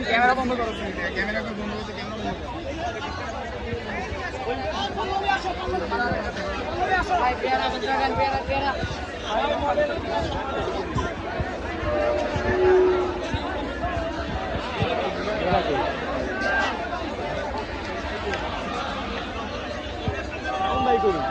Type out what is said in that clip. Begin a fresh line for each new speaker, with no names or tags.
camera বন্ধ করো, camera বন্ধ করতে ক্যামেরা ভাই পেয়ারা বন্ধুগণ পেয়ারা পেয়ারা ভাই করুন